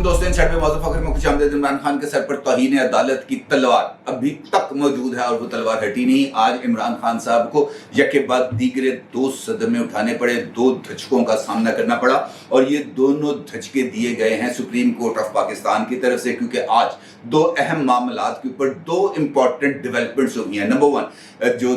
दोस्तों, इन में मौजूद फखर में खुश आमदीद। इमरान खान के सर पर तौहीन अदालत की तलवार अभी तक मौजूद है और वो तलवार हटी नहीं। आज इमरान खान साहब को यके बाद दीगरे दो सदमे उठाने पड़े, दो धचकों का सामना करना पड़ा और ये दोनों धचके दिए गए हैं सुप्रीम कोर्ट ऑफ पाकिस्तान की तरफ से, क्योंकि आज दो अहम मामलात के ऊपर दो इंपॉर्टेंट डेवलपमेंट्स हुई हैं। नंबर वन, जो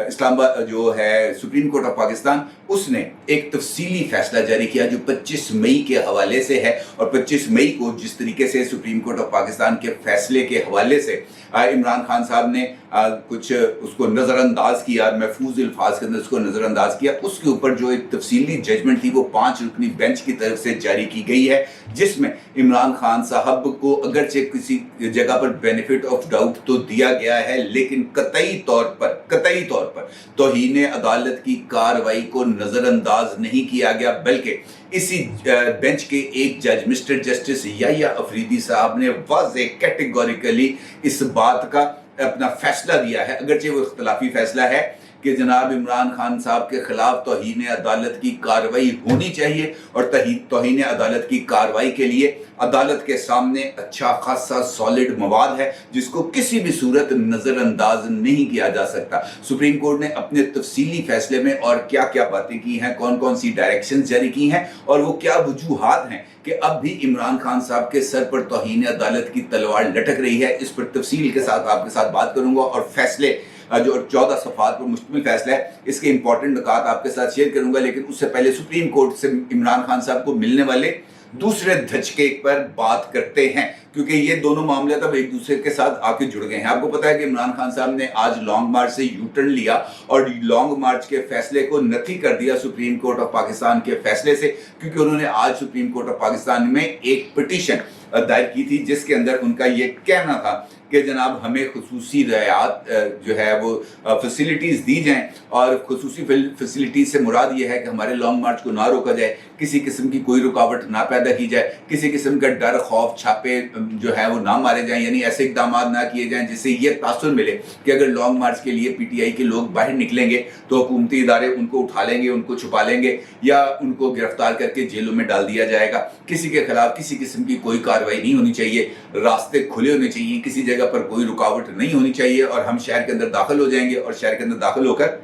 इस्लामाबाद जो है सुप्रीम कोर्ट ऑफ पाकिस्तान, उसने एक तफसीली फैसला जारी किया जो 25 मई के हवाले से है। और 25 मई को जिस तरीके से सुप्रीम कोर्ट ऑफ पाकिस्तान के फैसले के हवाले से इमरान खान साहब ने कुछ उसको नज़रअंदाज किया, महफूज अल्फाज के अंदर उसको नज़रअंदाज किया, उसके ऊपर जो एक तफसीली जजमेंट थी वो 5 रुकनी बेंच की तरफ से जारी की गई है, जिसमें इमरान खान साहब को अगरचे किसी जगह पर बेनिफिट ऑफ डाउट तो दिया गया है, लेकिन कतई तौर पर तौहीन अदालत की कार्रवाई को नज़रअंदाज नहीं किया गया, बल्कि इसी बेंच के एक जज मिस्टर जस्टिस याह्या अफरीदी साहब ने वाज़ेह कैटेगोरिकली इस बात का अपना फैसला दिया है, अगरचे वो इख्तलाफी फैसला है, कि जनाब इमरान खान साहब के खिलाफ तौहीन अदालत की कार्रवाई होनी चाहिए और तौहीन अदालत की कार्रवाई के लिए अदालत के सामने अच्छा खासा सॉलिड मवाद है जिसको किसी भी सूरत नज़रअंदाज नहीं किया जा सकता। सुप्रीम कोर्ट ने अपने तफसीली फैसले में और क्या क्या बातें की हैं, कौन कौन सी डायरेक्शन जारी की हैं और वो क्या वजूहात हैं कि अब भी इमरान खान साहब के सर पर तौहीन अदालत की तलवार लटक रही है, इस पर तफसील के साथ आपके साथ बात करूंगा और फैसले जो 14 सफ़ात पर मुश्तमिल फैसला है इसके इंपॉर्टेंट नुकात आपके साथ शेयर करूंगा। लेकिन उससे पहले सुप्रीम कोर्ट से इमरान खान साहब को मिलने वाले दूसरे धचके पर बात करते हैं, क्योंकि ये दोनों मामले तब एक दूसरे के साथ आके जुड़ गए हैं। आपको पता है कि इमरान खान साहब ने आज लॉन्ग मार्च से यू टर्न लिया और लॉन्ग मार्च के फैसले को नफी कर दिया सुप्रीम कोर्ट ऑफ पाकिस्तान के फैसले से, क्योंकि उन्होंने आज सुप्रीम कोर्ट ऑफ पाकिस्तान में एक पिटीशन दायर की थी जिसके अंदर उनका ये कहना था कि जनाब हमें खुसूसी रियायत जो है वो फैसिलिटीज़ दी जाएं, और खुसूसी फैसिलिटीज़ से मुराद ये है कि हमारे लॉन्ग मार्च को ना रोका जाए, किसी किस्म की कोई रुकावट ना पैदा की जाए, किसी किस्म का डर खौफ छापे जो है वो ना मारे जाएं, यानी ऐसे इकदाम ना किए जाएं जिससे ये तासुर मिले कि अगर लॉन्ग मार्च के लिए पीटीआई के लोग बाहर निकलेंगे तो हुकूमती इदारे उनको उठा लेंगे, उनको छुपा लेंगे या उनको गिरफ्तार करके जेलों में डाल दिया जाएगा। किसी के खिलाफ किसी किस्म की कोई कार्रवाई नहीं होनी चाहिए, रास्ते खुले होने चाहिए, किसी जगह पर कोई रुकावट नहीं होनी चाहिए और हम शहर के अंदर दाखिल हो जाएंगे और शहर के अंदर दाखिल होकर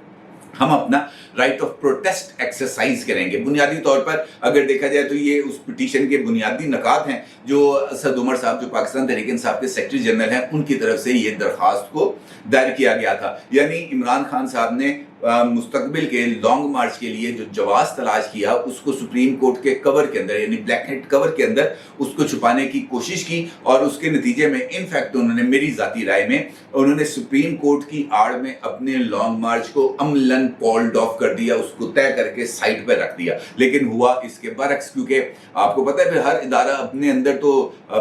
हम अपना राइट ऑफ प्रोटेस्ट एक्सरसाइज करेंगे। बुनियादी तौर पर अगर देखा जाए तो ये उस पिटीशन के बुनियादी नकात हैं जो असद उमर साहब जो पाकिस्तान तहरीक इंसाफ के सेक्रेटरी जनरल हैं उनकी तरफ से ये दरख्वास्त को दायर किया गया था। यानी इमरान खान साहब ने मुस्तकबिल के लॉन्ग मार्च के लिए जो जवाज तलाश किया उसको सुप्रीम कोर्ट के कवर के अंदर यानी ब्लैक हेड कवर के अंदर उसको छुपाने की कोशिश की और उसके नतीजे में इनफैक्ट उन्होंने, मेरी ज़ाती राय में, उन्होंने सुप्रीम कोर्ट की आड़ में अपने लॉन्ग मार्च को अमलन पॉल्ड ऑफ कर दिया, उसको तय करके साइड पर रख दिया। लेकिन हुआ इसके बरक्स, क्योंकि आपको पता है फिर हर इदारा अपने अंदर तो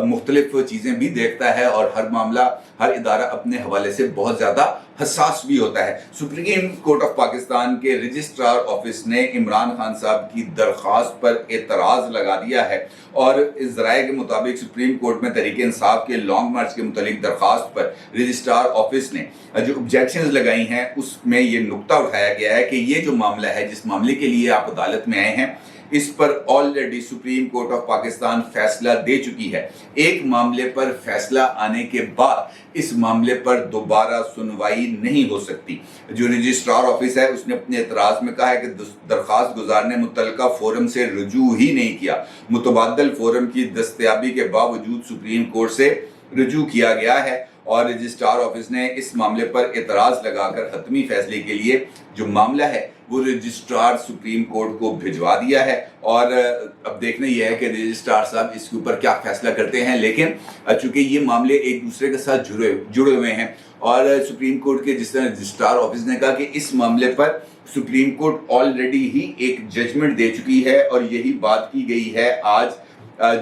मुख्तलिफ चीज़ें भी देखता है और हर मामला हर इदारा अपने हवाले से बहुत ज़्यादा हसास भी होता है। सुप्रीम कोर्ट ऑफ पाकिस्तान के रजिस्ट्रार ऑफिस ने इमरान खान साहब की दरख्वास्त पर एतराज़ लगा दिया है और इस ज़राए के मुताबिक सुप्रीम कोर्ट में तहरीक इंसाफ के लॉन्ग मार्च के मुतालिक दरख्वास्त पर रजिस्ट्रार ऑफिस ने जो ऑब्जेक्शंस लगाई हैं उसमें ये नुक्ता उठाया गया है कि ये जो मामला है, जिस मामले के लिए आप अदालत में आए हैं, इस पर already supreme court of Pakistan फैसला दे चुकी है। एक मामले पर फैसला आने के बाद इस मामले पर दोबारा सुनवाई नहीं हो सकती। जो रजिस्ट्रार ऑफिस है उसने अपने एतराज़ में कहा है कि दरख्वास्त गुजार ने मुतल्लिका फोरम से रजू ही नहीं किया, मुतबादल फोरम की दस्तयाबी के बावजूद सुप्रीम कोर्ट से रजू किया गया है और रजिस्ट्रार ऑफिस ने इस मामले पर एतराज़ लगाकर हतमी फैसले के लिए जो मामला है वो रजिस्ट्रार सुप्रीम कोर्ट को भिजवा दिया है। और अब देखना यह है कि रजिस्ट्रार साहब इसके ऊपर क्या फैसला करते हैं, लेकिन चूंकि ये मामले एक दूसरे के साथ जुड़े हुए हैं और सुप्रीम कोर्ट के जिस तरह रजिस्ट्रार ऑफिस ने कहा कि इस मामले पर सुप्रीम कोर्ट ऑलरेडी ही एक जजमेंट दे चुकी है और यही बात की गई है आज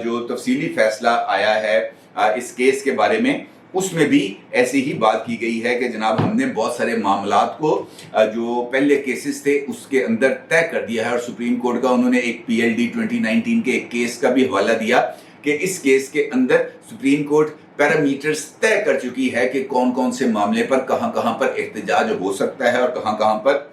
जो तफसीली फैसला आया है इस केस के बारे में, उसमें भी ऐसी ही बात की गई है कि जनाब हमने बहुत सारे मामलात को जो पहले केसेस थे उसके अंदर तय कर दिया है और सुप्रीम कोर्ट का उन्होंने एक PLD 2019 के एक केस का भी हवाला दिया कि इस केस के अंदर सुप्रीम कोर्ट पैरामीटर्स तय कर चुकी है कि कौन कौन से मामले पर कहां पर एहतजाज हो सकता है और कहां पर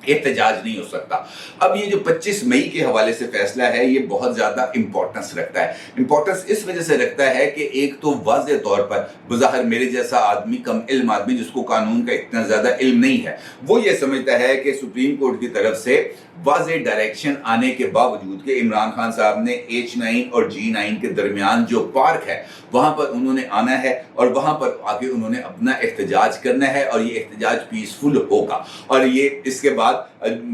एहतजाज नहीं हो सकता। अब ये जो 25 मई के हवाले से फैसला है, ये बहुत ज़्यादा इंपॉर्टेंस रखता है। इंपॉर्टेंस इस वजह से रखता है कि एक तो वाज़ेह तौर पर बज़ाहिर मेरे जैसा आदमी, कम इल्म आदमी जिसको कानून का इतना ज़्यादा इल्म नहीं है, वो ये समझता है कि सुप्रीम कोर्ट की तरफ से वाज़ेह डायरेक्शन आने के बावजूद कि इमरान खान साहब ने H9 और G9 के दरमियान जो पार्क है वहाँ पर उन्होंने आना है और वहाँ पर आके उन्होंने अपना एहतजाज करना है और ये एहतजाज पीसफुल होगा। और ये इसके बाद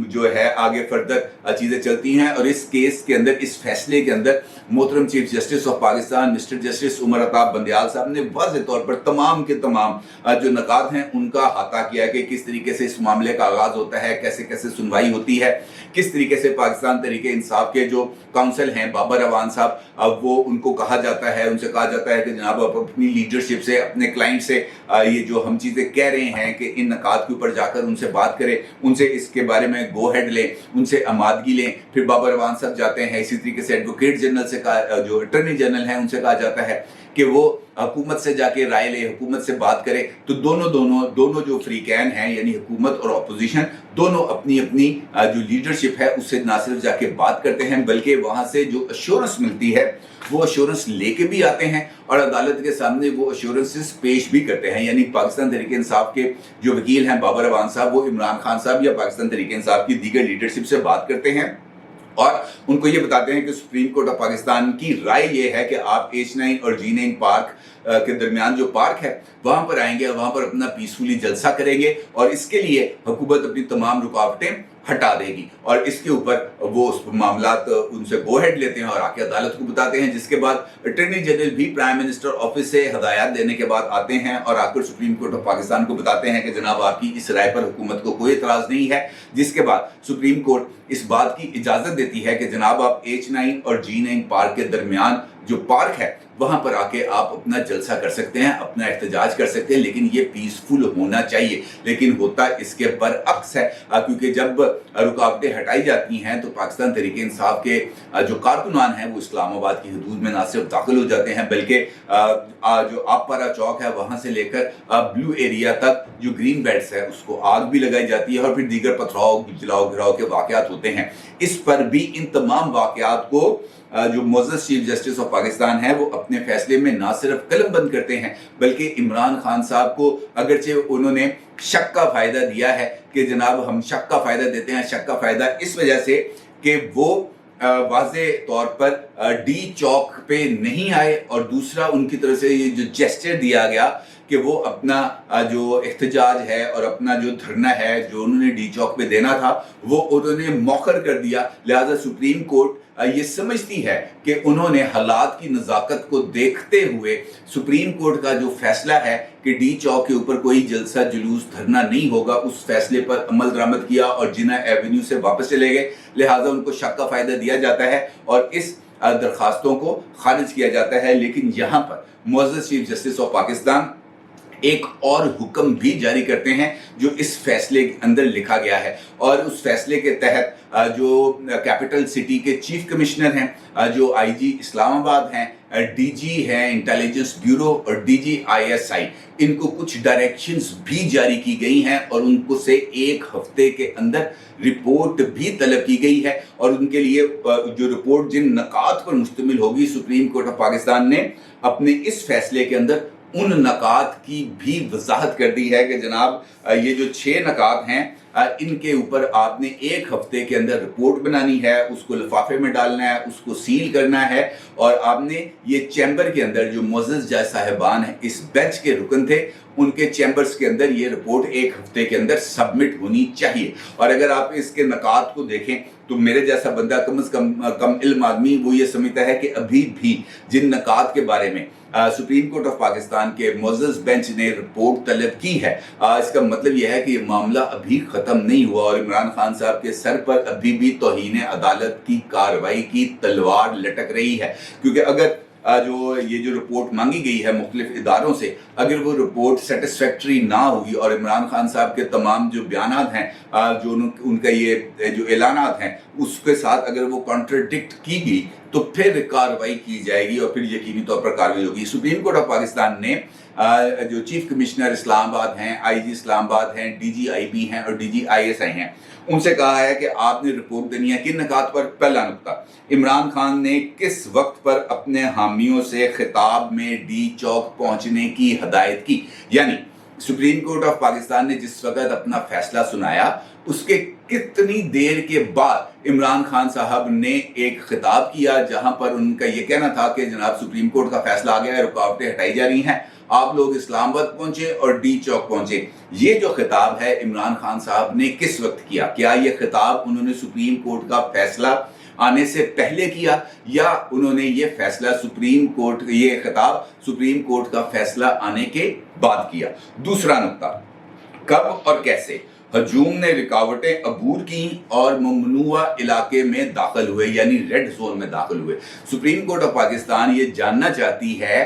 जो है आगे फर्दर चीज़ें चलती हैं और इस केस के अंदर, इस फैसले के अंदर मोहतरम chief justice of Pakistan mister justice Umar Ata Bandial साहब ने वाज़ेह तौर पर तमाम के तमाम जो नकात हैं उनका अहाता किया कि किस तरीके से इस मामले का आगाज़ होता है, कैसे कैसे सुनवाई होती है, किस तरीके से पाकिस्तान तहरीक इंसाफ के जो काउंसिल हैं बाबर अवान साहब, अब वो उनको कहा जाता है, उनसे कहा जाता है कि जनाब आप अपनी लीडरशिप से, अपने क्लाइंट से ये जो हम चीज़ें कह रहे हैं कि इन नकात के ऊपर जाकर उनसे बात करें, उनसे इसके बारे में गो हेड लें, उनसे आमादगी लें। फिर बाबर अवान साहब जाते हैं, इसी तरीके से एडवोकेट जनरल से कहा, जो अटर्नी जनरल हैं उनसे कहा जाता है कि वो हुकूमत से जाके राय ले, हुकूमत से बात करे। तो दोनों जो फ्रीकैन हैं यानी हुकूमत और अपोजिशन दोनों अपनी अपनी जो लीडरशिप है उससे ना सिर्फ जाके बात करते हैं बल्कि वहाँ से जो अश्योरेंस मिलती है वो अश्योरेंस लेके भी आते हैं और अदालत के सामने वो अश्योरेंसेस पेश भी करते हैं। यानी पाकिस्तान तहरीक इंसाफ के जो वकील हैं बाबर अवान साहब, वो इमरान खान साहब या पाकिस्तान तहरीक इंसाफ की दीगर लीडरशिप से बात करते हैं और उनको ये बताते हैं कि सुप्रीम कोर्ट ऑफ पाकिस्तान की राय ये है कि आप H9 और G9 पार्क के दरमियान जो पार्क है वहां पर आएंगे, वहां पर अपना पीसफुली जलसा करेंगे और इसके लिए हुकूमत अपनी तमाम रुकावटें हटा देगी और इसके ऊपर वो उस मामलात उनसे गो हेड लेते हैं और आके अदालत को बताते हैं। जिसके बाद अटॉर्नी जनरल भी प्राइम मिनिस्टर ऑफिस से हदायत देने के बाद आते हैं और आकर सुप्रीम कोर्ट ऑफ पाकिस्तान को बताते हैं कि जनाब आपकी इस राय पर हुकूमत को कोई एतराज़ नहीं है। जिसके बाद सुप्रीम कोर्ट इस बात की इजाज़त देती है कि जनाब आप H9 और G9 पार्क के दरमियान जो पार्क है वहां पर आके आप अपना जलसा कर सकते हैं, अपना एहतजाज कर सकते हैं, लेकिन ये पीसफुल होना चाहिए। लेकिन होता इसके बरअक्स है क्योंकि जब रुकावटें हटाई जाती हैं तो पाकिस्तान तहरीक इंसाफ के जो कारकुनान हैं वो इस्लामाबाद की हदूद में ना सिर्फ दाखिल हो जाते हैं बल्कि जो आपपारा चौक है वहां से लेकर ब्लू एरिया तक जो ग्रीन बेल्ट्स है उसको आग भी लगाई जाती है और फिर दीगर पथराव, जलाओ घिराव के वाकयात होते हैं। इस पर भी इन तमाम वाकयात को जो मोअज़्ज़ज़ चीफ जस्टिस ऑफ पाकिस्तान है वो अपने फैसले में ना सिर्फ कलम बंद करते हैं बल्कि इमरान खान साहब को अगरचे उन्होंने शक का फ़ायदा दिया है कि जनाब हम शक का फ़ायदा देते हैं, शक का फ़ायदा इस वजह से कि वो वाज़े तौर पर डी चौक पे नहीं आए और दूसरा उनकी तरफ से ये जो जेस्चर दिया गया कि वो अपना जो एहतजाज है और अपना जो धरना है जो उन्होंने डी चौक पे देना था वो उन्होंने मौखर कर दिया। लिहाजा सुप्रीम कोर्ट ये समझती है कि उन्होंने हालात की नज़ाकत को देखते हुए सुप्रीम कोर्ट का जो फैसला है कि डी चौक के ऊपर कोई जलसा जुलूस धरना नहीं होगा उस फैसले पर अमल दरामद किया और जिन्ना एवेन्यू से वापस चले गए। लिहाजा उनको शक का फ़ायदा दिया जाता है और इस दरखास्तों को खारिज किया जाता है। लेकिन यहाँ पर मुअज़्ज़ज़ चीफ जस्टिस ऑफ पाकिस्तान एक और हुक्म भी जारी करते हैं जो इस फैसले के अंदर लिखा गया है और उस फैसले के तहत जो कैपिटल सिटी के चीफ कमिश्नर हैं, जो IG इस्लामाबाद हैं, DG हैं इंटेलिजेंस ब्यूरो और DG ISI, इनको कुछ डायरेक्शंस भी जारी की गई हैं और उनको से एक हफ्ते के अंदर रिपोर्ट भी तलब की गई है और उनके लिए जो रिपोर्ट जिन नकात पर मुश्तमिल होगी सुप्रीम कोर्ट ऑफ पाकिस्तान ने अपने इस फैसले के अंदर उन नकात की भी वजाहत कर दी है कि जनाब ये जो 6 नकात हैं इनके ऊपर आपने एक हफ्ते के अंदर रिपोर्ट बनानी है, उसको लिफाफे में डालना है, उसको सील करना है और आपने ये चैम्बर के अंदर जो मुअज़्ज़ज़ जज साहिबान हैं इस बेंच के रुकन थे उनके चैम्बर्स के अंदर ये रिपोर्ट एक हफ्ते के अंदर सबमिट होनी चाहिए। और अगर आप इसके नकात को देखें तो मेरे जैसा बंदा कम से कम इल्म आदमी वो ये समझता है कि अभी भी जिन नकात के बारे में सुप्रीम कोर्ट ऑफ पाकिस्तान के मुअज़्ज़ज़ बेंच ने रिपोर्ट तलब की है, इसका मतलब यह है कि ये मामला अभी ख़त्म नहीं हुआ और इमरान खान साहब के सर पर अभी भी तौहीन अदालत की कार्रवाई की तलवार लटक रही है। क्योंकि अगर जो ये जो रिपोर्ट मांगी गई है मुख्तलिफ इदारों से, अगर वो रिपोर्ट सेटिस्फैक्ट्री ना होगी और इमरान खान साहब के तमाम जो बयानात हैं, जो उनका ये जो ऐलानात हैं उसके साथ अगर वो कॉन्ट्रडिक्ट की गई तो फिर कार्रवाई की जाएगी और फिर यकीनी तौर पर कार्रवाई होगी। सुप्रीम कोर्ट ऑफ पाकिस्तान ने जो चीफ कमिश्नर इस्लामाबाद हैं, आईजी इस्लामाबाद हैं, DGIB हैं और DGISI हैं, उनसे कहा है कि आपने रिपोर्ट देनी है किन नुकात पर। पहला नुकता, इमरान खान ने किस वक्त पर अपने हामियों से खिताब में डी चौक पहुंचने की हदायत की, यानी सुप्रीम कोर्ट ऑफ पाकिस्तान ने जिस वक्त अपना फैसला सुनाया उसके कितनी देर के बाद इमरान खान साहब ने एक खिताब किया जहां पर उनका ये कहना था कि जनाब सुप्रीम कोर्ट का फैसला आ गया है, रुकावटें हटाई जा रही हैं, आप लोग इस्लामाबाद पहुंचे और डी चौक पहुंचे। ये जो खिताब है इमरान खान साहब ने किस वक्त किया? क्या ये खिताब उन्होंने सुप्रीम कोर्ट का फैसला आने से पहले किया या उन्होंने ये फैसला ये खिताब सुप्रीम कोर्ट का फैसला आने के बाद किया? दूसरा नुकता, कब और कैसे हजूम ने रुकावटें अबूर की और ममनुआ इलाके में दाखिल हुए, यानी रेड जोन में दाखिल हुए? सुप्रीम कोर्ट ऑफ पाकिस्तान ये जानना चाहती है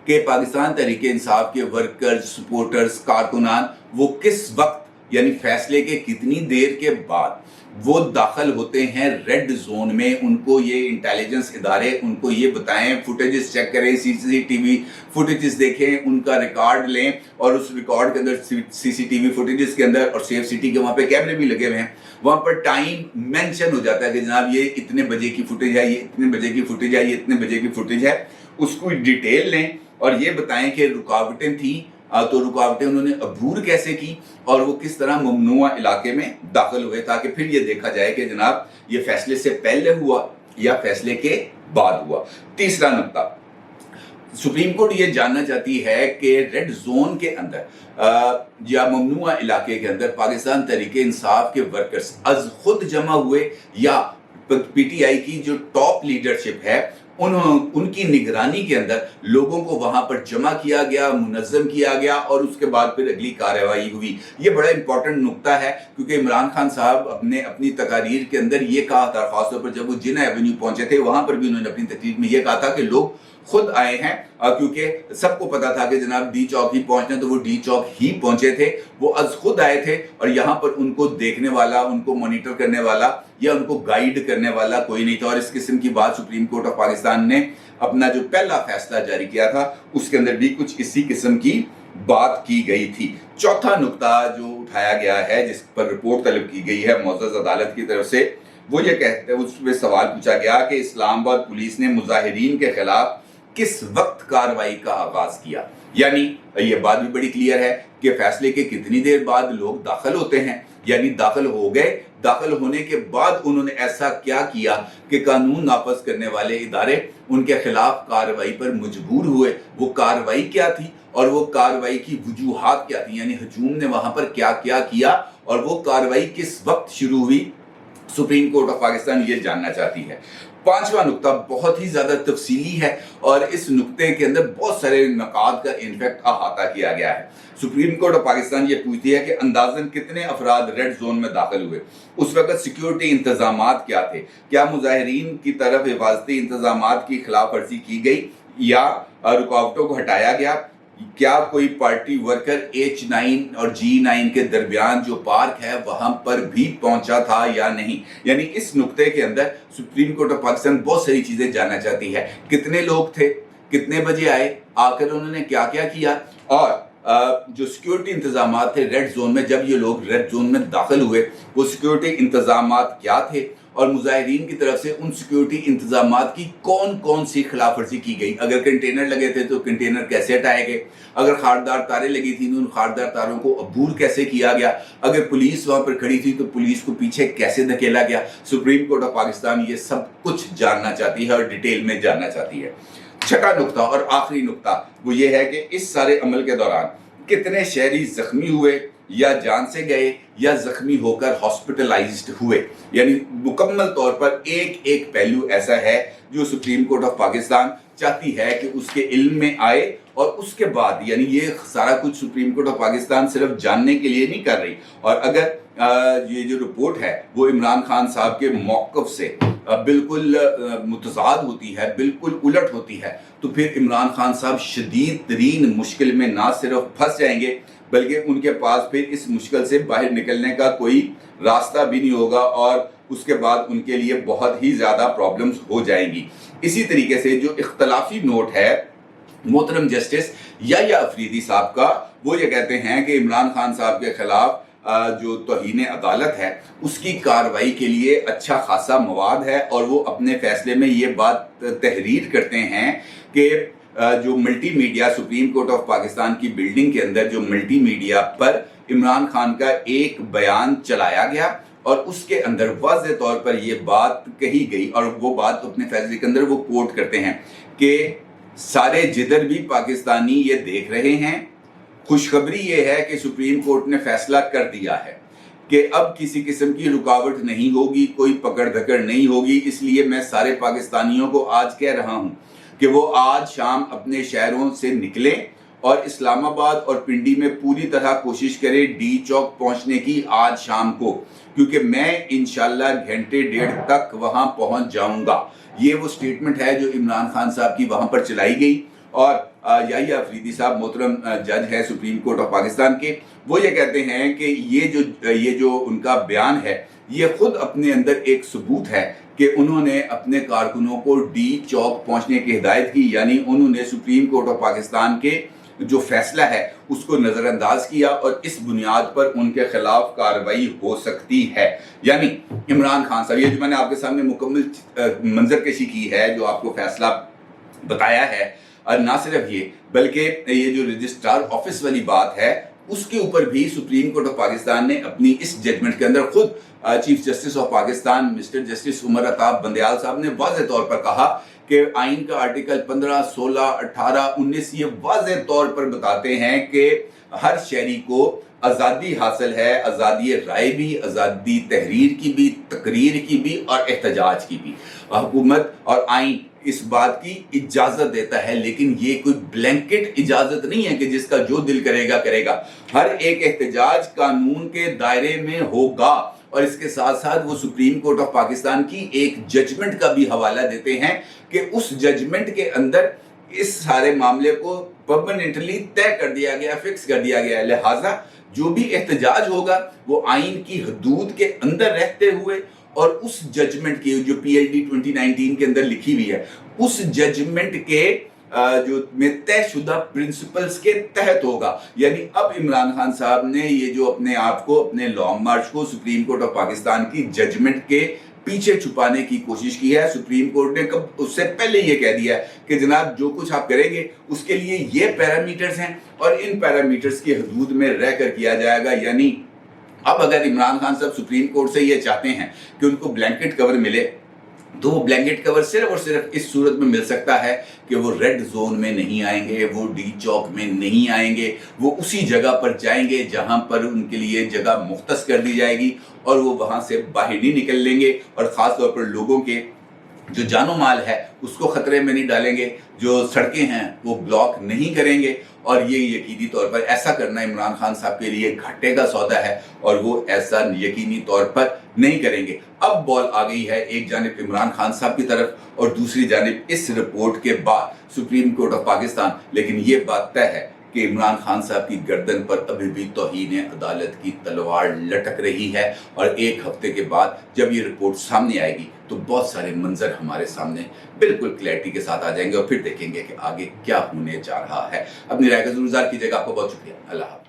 कि पाकिस्तान तहरीक इंसाफ के वर्कर्स, सपोर्टर्स, कारकुनान वो किस वक्त यानी फैसले के कितनी देर के बाद वो दाखिल होते हैं रेड जोन में। उनको ये इंटेलिजेंस इदारे उनको ये बताएं, फुटेजेस चेक करें, CCTV फुटेजेस देखें, उनका रिकॉर्ड लें और उस रिकॉर्ड के अंदर CCTV फुटेजेस के अंदर और सेफ सिटी के वहाँ पे कैमरे भी लगे हुए हैं, वहाँ पर टाइम मेंशन हो जाता है कि जनाब ये इतने बजे की फुटेज है, ये इतने बजे की फुटेज है, ये इतने बजे की फुटेज है। उसको डिटेल लें और ये बताएं कि रुकावटें थी तो रुकावटें उन्होंने अबूर कैसे की और वो किस तरह ममनुआ इलाके में दाखिल हुए, ताकि फिर ये देखा जाए कि जनाब ये फैसले से पहले हुआ या फैसले के बाद हुआ। तीसरा नुकता, सुप्रीम कोर्ट ये जानना चाहती है कि रेड जोन के अंदर या ममनुआ इलाके के अंदर पाकिस्तान तहरीक इंसाफ के वर्कर्स अज खुद जमा हुए या PTI की जो टॉप लीडरशिप है उनकी निगरानी के अंदर लोगों को वहां पर जमा किया गया, मुनज़्ज़म किया गया और उसके बाद फिर अगली कार्रवाई हुई। ये बड़ा इंपॉर्टेंट नुकता है क्योंकि इमरान खान साहब ने अपनी तकारीर के अंदर ये कहा था, खासतौर पर जब वो जिन्ना एवेन्यू पहुंचे थे वहां पर भी उन्होंने अपनी तकरीर में ये कहा था कि लोग खुद आए हैं, क्योंकि सबको पता था कि जनाब डी चौक ही पहुंचना, तो वो डी चौक ही पहुंचे थे, वो अज खुद आए थे और यहाँ पर उनको देखने वाला, उनको मॉनिटर करने वाला या उनको गाइड करने वाला कोई नहीं था। और इस किस्म की बात सुप्रीम कोर्ट ऑफ पाकिस्तान ने अपना जो पहला फैसला जारी किया था उसके अंदर भी कुछ इसी किस्म की बात की गई थी। चौथा नुकता जो उठाया गया है, जिस पर रिपोर्ट तलब की गई है मुअज़्ज़ज़ अदालत की तरफ से, वो ये कहते हैं, उसमें सवाल पूछा गया कि इस्लामाबाद पुलिस ने मुजाहिरीन के खिलाफ किस वक्त कार्रवाई का आगाज किया। यानी ये बात भी बड़ी क्लियर है कि फैसले के कितनी देर बाद लोग दाखिल होते हैं, यानी दाखिल हो गए, दाखिल होने के बाद उन्होंने ऐसा क्या किया कि कानून नाफज करने वाले इदारे उनके खिलाफ कार्रवाई पर मजबूर हुए। वो कार्रवाई क्या थी और वो कार्रवाई की वजूहात क्या थी, यानी हजूम ने वहां पर क्या क्या किया और वो कार्रवाई किस वक्त शुरू हुई, सुप्रीम कोर्ट ऑफ पाकिस्तान ये जानना चाहती है। पांचवा नुकता बहुत ही ज्यादा तफसीली है और इस नुक्ते के अंदर बहुत सारे नुकात का इनफैक्ट अहाता किया गया है। सुप्रीम कोर्ट ऑफ पाकिस्तान ये पूछती है कि अंदाजन कितने अफराद रेड जोन में दाखिल हुए, उस वक्त सिक्योरिटी इंतजामात क्या थे, क्या मुजाहिरीन की तरफ हिफाजती इंतजामात की खिलाफ वर्जी की गई या रुकावटों को हटाया गया, क्या कोई पार्टी वर्कर H9 और G9 के दरमियान जो पार्क है वहां पर भी पहुंचा था या नहीं। यानी इस नुक्ते के अंदर सुप्रीम कोर्ट ऑफ पाकिस्तान बहुत सारी चीजें जानना चाहती है। कितने लोग थे, कितने बजे आए, आकर उन्होंने क्या क्या किया और जो सिक्योरिटी इंतजामात थे रेड जोन में, जब ये लोग रेड जोन में दाखिल हुए वो सिक्योरिटी इंतजामात क्या थे और मुजाहिरीन की तरफ से उन सिक्योरिटी इंतजामात की कौन कौन सी खिलाफ वर्जी की गई। अगर कंटेनर लगे थे तो कंटेनर कैसे हटाए गए, अगर खारदार तारें लगी थी तो उन खारदार तारों को अबूर कैसे किया गया, अगर पुलिस वहां पर खड़ी थी तो पुलिस को पीछे कैसे धकेला गया। सुप्रीम कोर्ट ऑफ पाकिस्तान ये सब कुछ जानना चाहती है और डिटेल में जानना चाहती है। छठा नुकता और आखिरी नुकता वो ये है कि इस सारे अमल के दौरान कितने शहरी जख्मी हुए या जान से गए या जख्मी होकर हॉस्पिटलाइज्ड हुए। यानी मुकम्मल तौर पर एक एक पहलू ऐसा है जो सुप्रीम कोर्ट ऑफ पाकिस्तान चाहती है कि उसके इल्म में आए और उसके बाद, यानी ये सारा कुछ सुप्रीम कोर्ट ऑफ पाकिस्तान सिर्फ जानने के लिए नहीं कर रही। और अगर ये जो रिपोर्ट है वो इमरान खान साहब के मौक़िफ़ से बिल्कुल मुतज़ाद होती है, बिल्कुल उलट होती है, तो फिर इमरान खान साहब शदीद तरीन मुश्किल में ना सिर्फ फंस जाएंगे बल्कि उनके पास फिर इस मुश्किल से बाहर निकलने का कोई रास्ता भी नहीं होगा और उसके बाद उनके लिए बहुत ही ज़्यादा प्रॉब्लम्स हो जाएंगी। इसी तरीके से जो इख्तलाफी नोट है मोहतरम जस्टिस याह्या अफरीदी साहब का, वो ये कहते हैं कि इमरान खान साहब के खिलाफ जो तौहीन अदालत है उसकी कार्रवाई के लिए अच्छा खासा मवाद है, और वो अपने फैसले में ये बात तहरीर करते हैं कि जो multi media supreme court of Pakistan की बिल्डिंग के अंदर जो मल्टी मीडिया पर इमरान खान का एक बयान चलाया गया और उसके अंदर वाज़ेह तौर पर यह बात कही गई, और वो बात अपने फैसले के अंदर वो कोट करते हैं कि सारे जिधर भी पाकिस्तानी ये देख रहे हैं, खुशखबरी ये है कि सुप्रीम कोर्ट ने फैसला कर दिया है कि अब किसी किस्म की रुकावट नहीं होगी, कोई पकड़ धकड़ नहीं होगी। इसलिए मैं सारे पाकिस्तानियों को आज कह रहा हूँ कि वो आज शाम अपने शहरों से निकलें और इस्लामाबाद और पिंडी में पूरी तरह कोशिश करें डी चौक पहुंचने की आज शाम को, क्योंकि मैं इंशाल्लाह घंटे डेढ़ तक वहां पहुंच जाऊंगा। ये वो स्टेटमेंट है जो इमरान खान साहब की वहां पर चलाई गई। और याह्या अफरीदी साहब मोहतरम जज है सुप्रीम कोर्ट ऑफ पाकिस्तान के, वो ये कहते हैं कि ये जो उनका बयान है ये खुद अपने अंदर एक सबूत है कि उन्होंने अपने कारकुनों को डी चौक पहुंचने की हिदायत की, यानी उन्होंने सुप्रीम कोर्ट ऑफ पाकिस्तान के जो फैसला है उसको नज़रअंदाज किया और इस बुनियाद पर उनके खिलाफ कार्रवाई हो सकती है। यानी इमरान खान साहब, ये जो मैंने आपके सामने मुकम्मल मंजरकशी की है, जो आपको फैसला बताया है, और ना सिर्फ ये बल्कि ये जो रजिस्ट्रार ऑफिस वाली बात है उसके ऊपर भी सुप्रीम कोर्ट ऑफ पाकिस्तान ने अपनी इस जजमेंट के अंदर खुद chief justice of Pakistan mister justice Umar Ata Bandial साहब ने वाज़ेह तौर पर कहा कि आइन का आर्टिकल 15, 16, 18, 19 ये वाज़ेह तौर पर बताते हैं कि हर शहरी को आज़ादी हासिल है, आज़ादी राय भी, आज़ादी तहरीर की भी, तकरीर की भी और एहतजाज की भी। हुकूमत और आइन इस बात की इजाज़त देता है, लेकिन ये कोई ब्लैंकेट इजाज़त नहीं है कि जिसका जो दिल करेगा करेगा। हर एक एहतजाज कानून के दायरे में होगा। और इसके साथ साथ वो सुप्रीम कोर्ट ऑफ पाकिस्तान की एक जजमेंट का भी हवाला देते हैं कि उस जजमेंट के अंदर इस सारे मामले को परमानेंटली तय कर दिया गया, फिक्स कर दिया गया है। लिहाजा जो भी एहतजाज होगा वो आइन की हदूद के अंदर रहते हुए और उस जजमेंट की जो PLD 2019 के अंदर लिखी हुई है उस जजमेंट के जो में तयशुदा प्रिंसिपल्स के तहत होगा। यानी अब इमरान खान साहब ने ये जो अपने आप को, अपने लॉन्ग मार्च को सुप्रीम कोर्ट ऑफ पाकिस्तान की जजमेंट के पीछे छुपाने की कोशिश की है। सुप्रीम कोर्ट ने कब उससे पहले ये कह दिया है कि जनाब जो कुछ आप करेंगे उसके लिए ये पैरामीटर्स हैं और इन पैरामीटर्स की हदूद में रहकर किया जाएगा। यानी अब अगर इमरान खान साहब सुप्रीम कोर्ट से ये चाहते हैं कि उनको ब्लैंकेट कवर मिले, तो वो ब्लैंकेट कवर सिर्फ और सिर्फ इस सूरत में मिल सकता है कि वो रेड जोन में नहीं आएंगे, वो डी चौक में नहीं आएंगे, वो उसी जगह पर जाएंगे जहां पर उनके लिए जगह मुख्तस कर दी जाएगी और वो वहां से बाहर नहीं निकल लेंगे और ख़ास तौर पर लोगों के जो जानो माल है उसको ख़तरे में नहीं डालेंगे, जो सड़कें हैं वो ब्लॉक नहीं करेंगे। और ये यकीनी तौर पर ऐसा करना इमरान खान साहब के लिए घाटे का सौदा है और वो ऐसा यकीनी तौर पर नहीं करेंगे। अब बॉल आ गई है एक जानिब इमरान खान साहब की तरफ और दूसरी जानिब इस रिपोर्ट के बाद सुप्रीम कोर्ट ऑफ पाकिस्तान। लेकिन ये बात तय है कि इमरान खान साहब की गर्दन पर अभी भी तौहीन अदालत की तलवार लटक रही है और एक हफ्ते के बाद जब ये रिपोर्ट सामने आएगी तो बहुत सारे मंजर हमारे सामने बिल्कुल क्लैरिटी के साथ आ जाएंगे और फिर देखेंगे कि आगे क्या होने जा रहा है। अपनी राय का जरूर कीजिएगा। आपको बहुत शुक्रिया। अल्लाह हाफ़िज़।